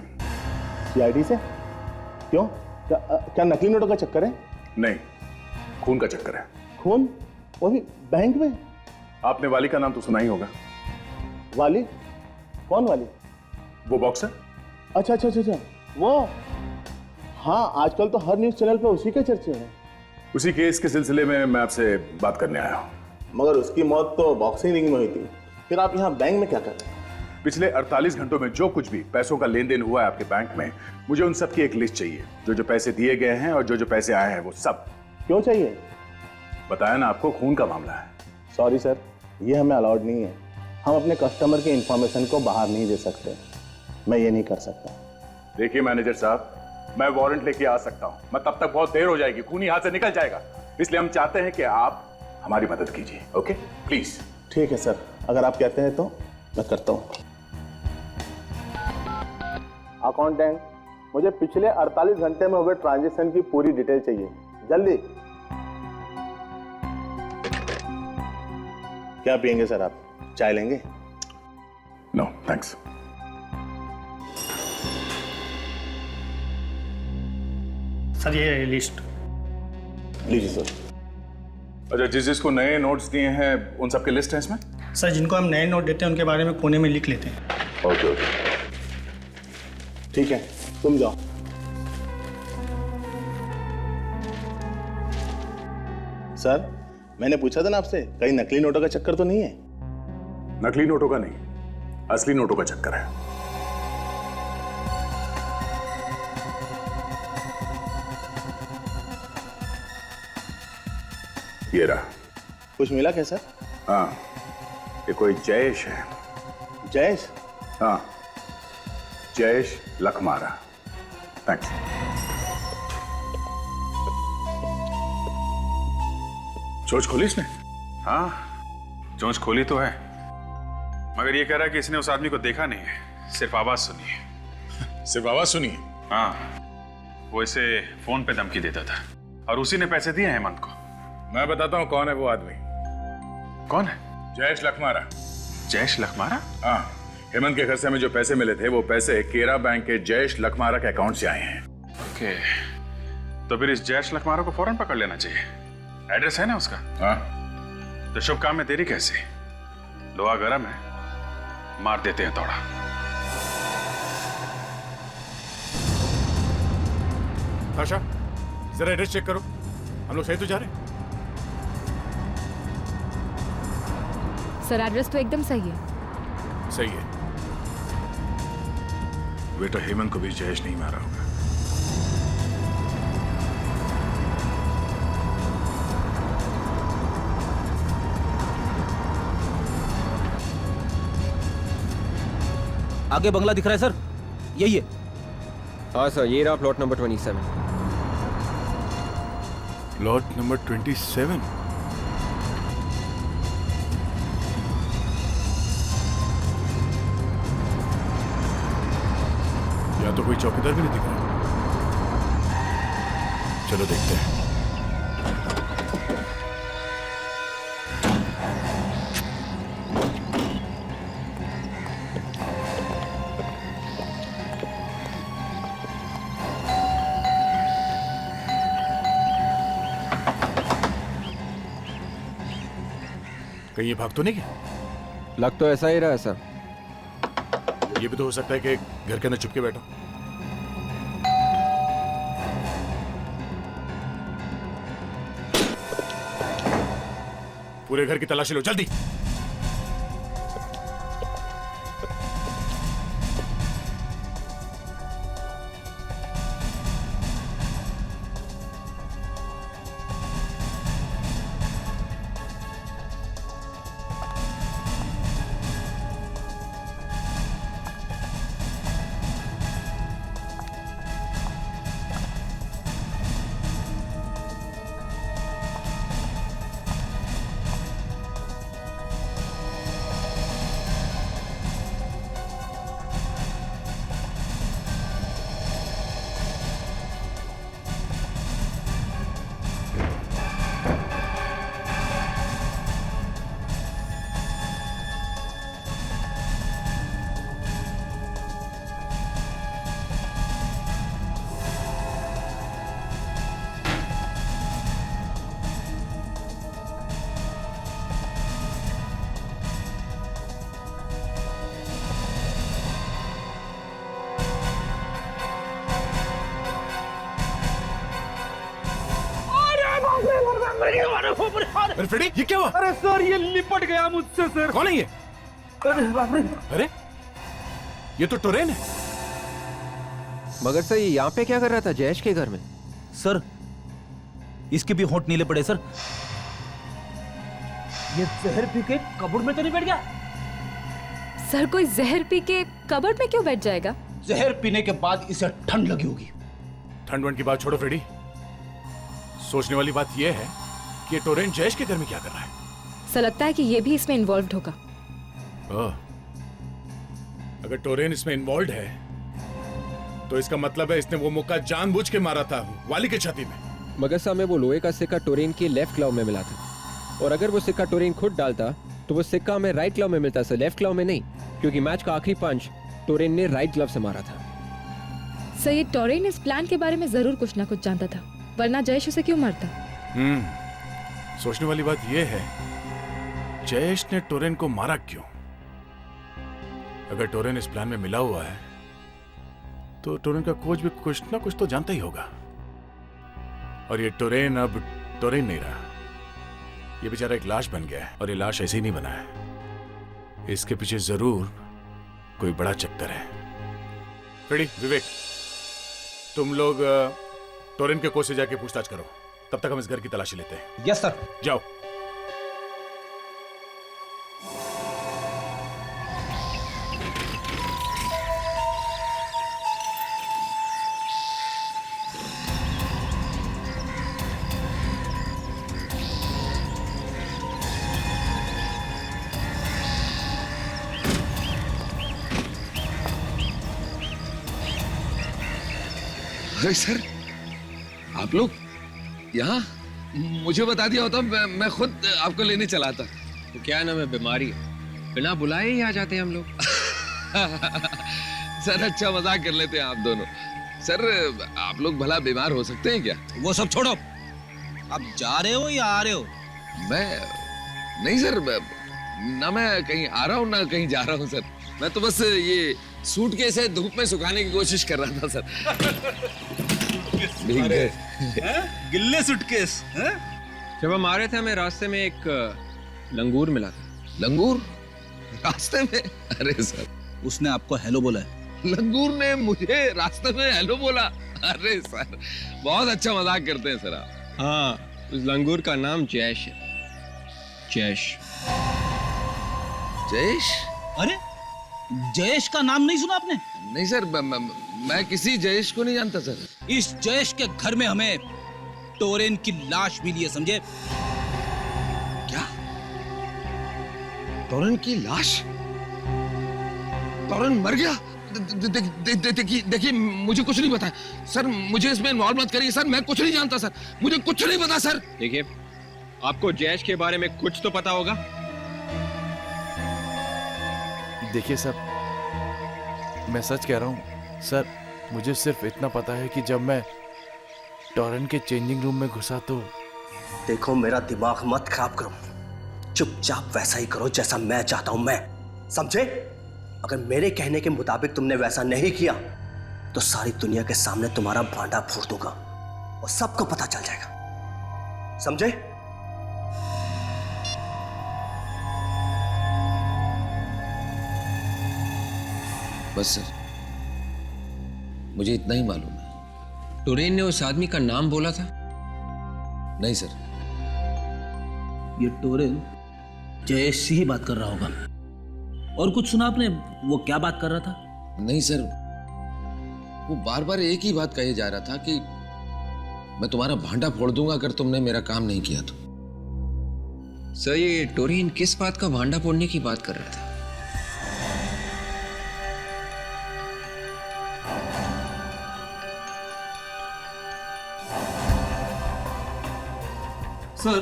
सीआईडी से? क्यों? क्या नकली नोटों का चक्कर है? नहीं, खून का चक्कर है। खून? वो भी बैंक में? आपने वाली का नाम तो सुना ही होगा। वाली? कौन वाली? वो बॉक्सर। अच्छा अच्छा अच्छा अच्छा, वो। हाँ, आजकल तो हर न्यूज चैनल पे उसी के चर्चे हैं। उसी केस के सिलसिले में मैं आपसे बात करने आया हूँ। मगर उसकी मौत तो बॉक्सिंग रिंग में हुई थी, फिर आप यहाँ बैंक में क्या कर रहे हैं? पिछले 48 घंटों में जो कुछ भी पैसों का लेन देन हुआ है आपके बैंक में, मुझे उन सब की एक लिस्ट चाहिए। जो जो पैसे दिए गए हैं और जो जो पैसे आए हैं वो सब। क्यों चाहिए? बताया ना आपको, खून का मामला है। सॉरी सर, ये हमें अलाउड नहीं है। हम अपने कस्टमर की इंफॉर्मेशन को बाहर नहीं दे सकते। मैं ये नहीं कर सकता। देखिए मैनेजर साहब, मैं वारंट लेके आ सकता हूँ, मैं तब तक बहुत देर हो जाएगी, खून यहाँ से निकल जाएगा। इसलिए हम चाहते हैं कि आप हमारी मदद कीजिए। Okay please. ठीक है सर, अगर आप कहते हैं तो मैं करता हूँ। अकाउंटेंट, मुझे पिछले 48 घंटे में हुए ट्रांजैक्शन की पूरी डिटेल चाहिए, जल्दी। क्या पियेंगे सर आप? चाय लेंगे? No thanks. सर ये लिस्ट लीजिए सर। अच्छा, जिसको नए नोट्स दिए हैं उन सबकी लिस्ट है इसमें? सर जिनको हम नए नोट देते हैं उनके बारे में कोने में लिख लेते हैं। ओके ओके, ठीक है, तुम जाओ। सर, मैंने पूछा था ना आपसे, कहीं नकली नोटों का चक्कर तो नहीं है? नकली नोटों का नहीं, असली नोटों का चक्कर है। ये रहा। कुछ मिला क्या सर? हाँ, ये कोई जयेश है। जयेश? हाँ, जयेश लखमारा। थैंक्स। चोंच खोली इसने? हाँ, चोंच खोली तो है, मगर ये कह रहा है कि इसने उस आदमी को देखा नहीं है, सिर्फ आवाज सुनी है। सिर्फ आवाज सुनी है? हाँ, वो इसे फोन पे धमकी देता था और उसी ने पैसे दिए हेमंत को। मैं बताता हूँ कौन है वो आदमी। कौन है? जयेश लखमारा। जयेश लखमारा? हाँ, हेमंत के घर से हमें जो पैसे मिले थे वो पैसे केरा बैंक के जयेश लखमारा के अकाउंट से आए हैं। ओके, तो फिर इस जयेश लखमारा को फौरन पकड़ लेना चाहिए। एड्रेस है ना उसका? हाँ। तो शुभ काम में देरी कैसे? लोहा गरम है, मार देते हैं तोड़ा। आशा, जरा एड्रेस चेक करो, हम लोग सही तो जा रहे हैं? सर एड्रेस तो एकदम सही है। सही है। बेटा हेमंत को भी जयेश नहीं मारा होगा। आगे बंगला दिख रहा है सर, यही है। हाँ सर, ये रहा प्लॉट नंबर 27। Plot number 27? या तो कोई चौकीदार भी नहीं दिख रहा। चलो देखते हैं। कहीं ये भाग तो नहीं गया? लग तो ऐसा ही रहा है सर। ये भी तो हो सकता है कि घर के अंदर चुपके बैठो। पूरे घर की तलाशी लो जल्दी। अरे फ्रेडी, ये क्या हुआ? अरे सर, ये लिपट गया मुझसे सर। कौन है ये? अरे बाप रे। अरे ये तो टोरेन है। मगर सर ये यहाँ पे क्या कर रहा था जयेश के घर में? सर इसके भी होंठ नीले पड़े सर। ये जहर पी के कबर्ड में तो नहीं बैठ गया? सर कोई जहर पी के कबर्ड में क्यों बैठ जाएगा? जहर पीने के बाद इसे ठंड लगी होगी। ठंड वंड की बात छोड़ो फ्रेडी, सोचने वाली बात यह है कि ये टोरेन जयेश के घर में क्या कर रहा है? सर लगता है कि ये भी इसमें इन्वॉल्व होगा। अगर टोरेन इसमें इन्वॉल्व है तो इसका मतलब है इसने वो मुक्का जानबूझ के मारा था वाली की छाती में। मगर साहब में वो लोहे का सिक्का टोरेन के लेफ्ट क्लव में मिला था, और अगर वो सिक्का टोरेन खुद डालता तो वो सिक्का हमें राइट क्लव में मिलता सर, लेफ्ट क्लव में नहीं, क्योंकि मैच का आखिरी पंच टोरेन ने राइट ग्लव से मारा था। सर ये टोरेन इस प्लान के बारे में जरूर कुछ ना कुछ जानता था, वरना जयेश उसे क्यों मारता? सोचने वाली बात यह है जयेश ने टोरेन को मारा क्यों? अगर टोरेन इस प्लान में मिला हुआ है तो टोरेन का कोच भी कुछ ना कुछ तो जानता ही होगा। और ये टोरेन अब टोरेन नहीं रहा, ये बेचारा एक लाश बन गया है, और ये लाश ऐसे ही नहीं बना है, इसके पीछे जरूर कोई बड़ा चक्कर है। फ्रेडी, विवेक, तुम लोग टोरेन के कोच से जाके पूछताछ करो, तब तक हम इस घर की तलाशी लेते हैं। Yes sir. जाओ। अरे सर, आप लोग यहाँ? मुझे बता दिया होता मैं खुद आपको लेने चला था। तो क्या नाम है, बीमारी है, बिना बुलाए ही आ जाते हैं हम लोग। सर अच्छा मजाक कर लेते हैं आप दोनों। सर आप लोग भला बीमार हो सकते हैं क्या? वो सब छोड़ो, आप जा रहे हो या आ रहे हो? मैं नहीं सर, ना मैं कहीं आ रहा हूँ ना कहीं जा रहा हूँ सर। मैं तो बस ये सूटकेस है धूप में सुखाने की कोशिश कर रहा था सर। गिल्ले सूटकेस? जब हम आ रहे थे हमें रास्ते में एक लंगूर मिला था। लंगूर रास्ते में? अरे सर, उसने आपको हेलो बोला है? लंगूर ने मुझे रास्ते में हेलो बोला? अरे सर बहुत अच्छा मजाक करते हैं सर आप। हाँ, उस लंगूर का नाम जयेश है। जयेश। जयेश? अरे जयेश का नाम नहीं सुना आपने? नहीं सर, मैं किसी जयेश को नहीं जानता सर। इस जयेश के घर में हमें टोरेन की लाश मिली है, समझे? क्या? टोरेन की लाश? टोरेन मर गया? देखिए मुझे कुछ नहीं पता सर, मुझे इसमें इन्वॉल्व मत करिए सर, मैं कुछ नहीं जानता सर, मुझे कुछ नहीं पता सर। देखिए आपको जयेश के बारे में कुछ तो पता होगा। देखिए सर, मैं सच कह रहा हूँ सर, मुझे सिर्फ इतना पता है कि जब मैं टोरेन के चेंजिंग रूम में घुसा तो। देखो मेरा दिमाग मत खराब करो, चुपचाप वैसा ही करो जैसा मैं चाहता हूं, मैं, समझे? अगर मेरे कहने के मुताबिक तुमने वैसा नहीं किया तो सारी दुनिया के सामने तुम्हारा भांडा फोड़ दूंगा और सबको पता चल जाएगा, समझे? बस सर, मुझे इतना ही मालूम है। टोरेन ने उस आदमी का नाम बोला था? नहीं सर। ये टोरेन जयेश से ही बात कर रहा होगा। और कुछ सुना आपने? वो क्या बात कर रहा था? नहीं सर, वो बार बार एक ही बात कहे जा रहा था कि मैं तुम्हारा भांडा फोड़ दूंगा अगर तुमने मेरा काम नहीं किया तो। सर ये टोरेन किस बात का भांडा फोड़ने की बात कर रहा था? सर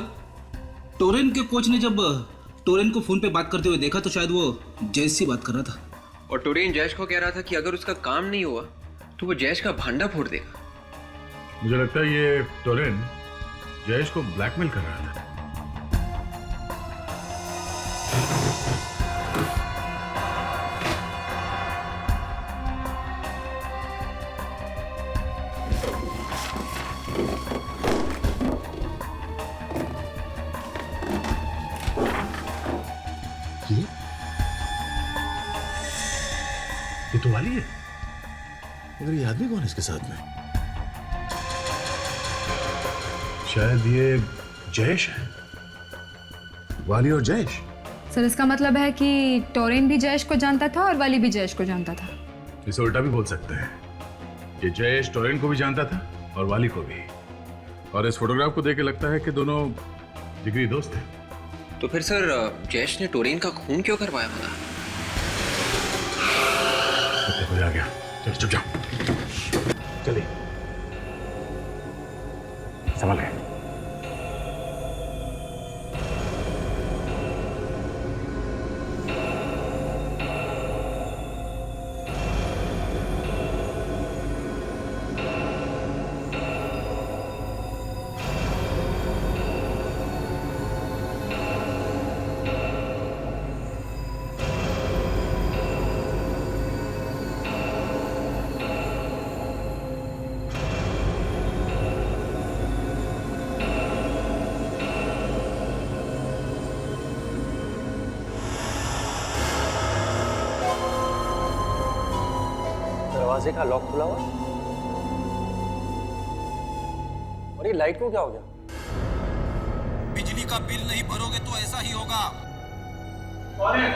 टोरेन के कोच ने जब टोरेन को फोन पे बात करते हुए देखा तो शायद वो जयेश से बात कर रहा था। और टोरेन जयेश को कह रहा था कि अगर उसका काम नहीं हुआ तो वो जयेश का भांडा फोड़ देगा। मुझे लगता है ये टोरेन जयेश को ब्लैकमेल कर रहा था। तो वाली है, मगर ये आदमी कौन है इसके साथ में? शायद ये जयेश है। वाली और जयेश। सर इसका मतलब है कि टोरेन भी जयेश को जानता था और वाली भी जयेश को जानता था। इसे उल्टा भी बोल सकते हैं कि जयेश टोरेन को भी जानता था और वाली को भी। और इस फोटोग्राफ को देख के लगता है कि दोनों जिगरी दोस्त हैं। तो फिर सर जयेश ने टोरेन का खून क्यों करवाया होगा? देखो आ गया, चलो चुप जाओ, चलिए संभल गए। दरवाजे का लॉक खुला हुआ और ये लाइट को क्या हो गया? बिजली का बिल नहीं भरोगे तो ऐसा ही होगा। कौन है?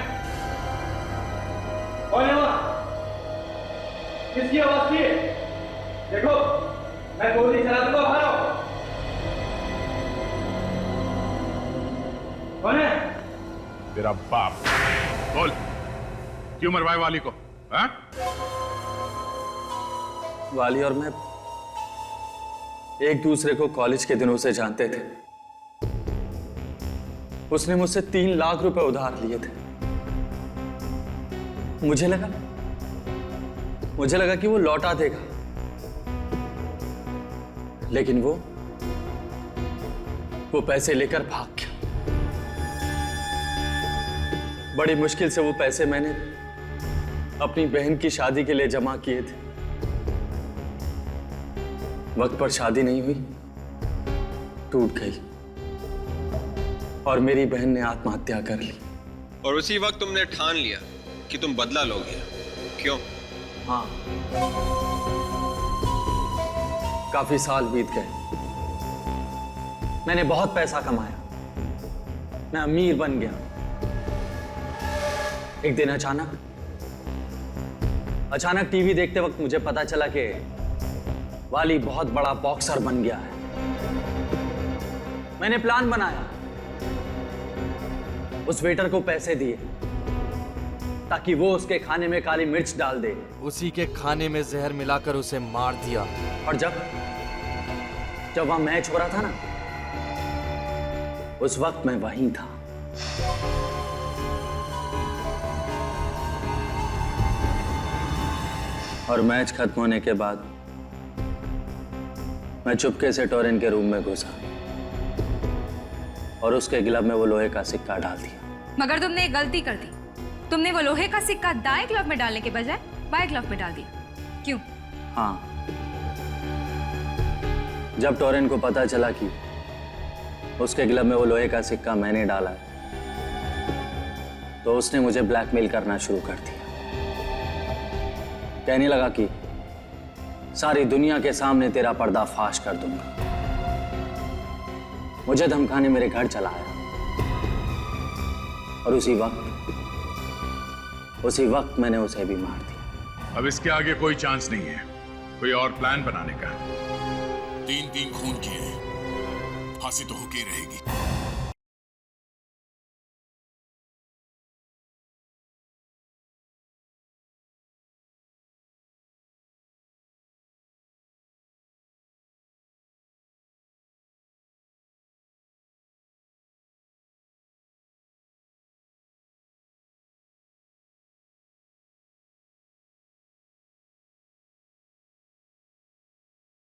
कौन है वहाँ? किसकी आवाज की है? देखो मैं गोली चला दूंगा, बाहर आओ। कौन है? तेरा बाप। बोल, क्यों मरवाए वाली को? हाँ? वाली और मैं एक दूसरे को कॉलेज के दिनों से जानते थे। उसने मुझसे 3 लाख रुपए उधार लिए थे। मुझे लगा कि वो लौटा देगा, लेकिन वो पैसे लेकर भाग गया। बड़ी मुश्किल से वो पैसे मैंने अपनी बहन की शादी के लिए जमा किए थे। वक्त पर शादी नहीं हुई, टूट गई और मेरी बहन ने आत्महत्या कर ली। और उसी वक्त तुमने ठान लिया कि तुम बदला लोगे, क्यों? हाँ, काफी साल बीत गए, मैंने बहुत पैसा कमाया, मैं अमीर बन गया। एक दिन अचानक टीवी देखते वक्त मुझे पता चला कि वाली बहुत बड़ा बॉक्सर बन गया है। मैंने प्लान बनाया, उस वेटर को पैसे दिए ताकि वो उसके खाने में काली मिर्च डाल दे। उसी के खाने में जहर मिलाकर उसे मार दिया। और जब वहां मैच हो रहा था ना, उस वक्त मैं वहीं था। और मैच खत्म होने के बाद मैं चुपके से टोरेन के रूम में घुसा और उसके ग्लव में वो लोहे का सिक्का डाल दिया। मगर तुमने एक गलती कर दी। तुमने वो लोहे का सिक्का दाएं ग्लव में डालने के बजाय बाएं ग्लव में डाल दिया। क्यों? हाँ, जब टोरेन को पता चला कि उसके ग्लव में वो लोहे का सिक्का मैंने डाला, तो उसने मुझे ब्लैकमेल करना शुरू कर दिया। कहने लगा कि सारी दुनिया के सामने तेरा पर्दाफाश कर दूंगा। मुझे धमकाने मेरे घर चला आया और उसी वक्त मैंने उसे भी मार दिया। अब इसके आगे कोई चांस नहीं है कोई और प्लान बनाने का। 3 खून किए, फांसी तो होके रहेगी।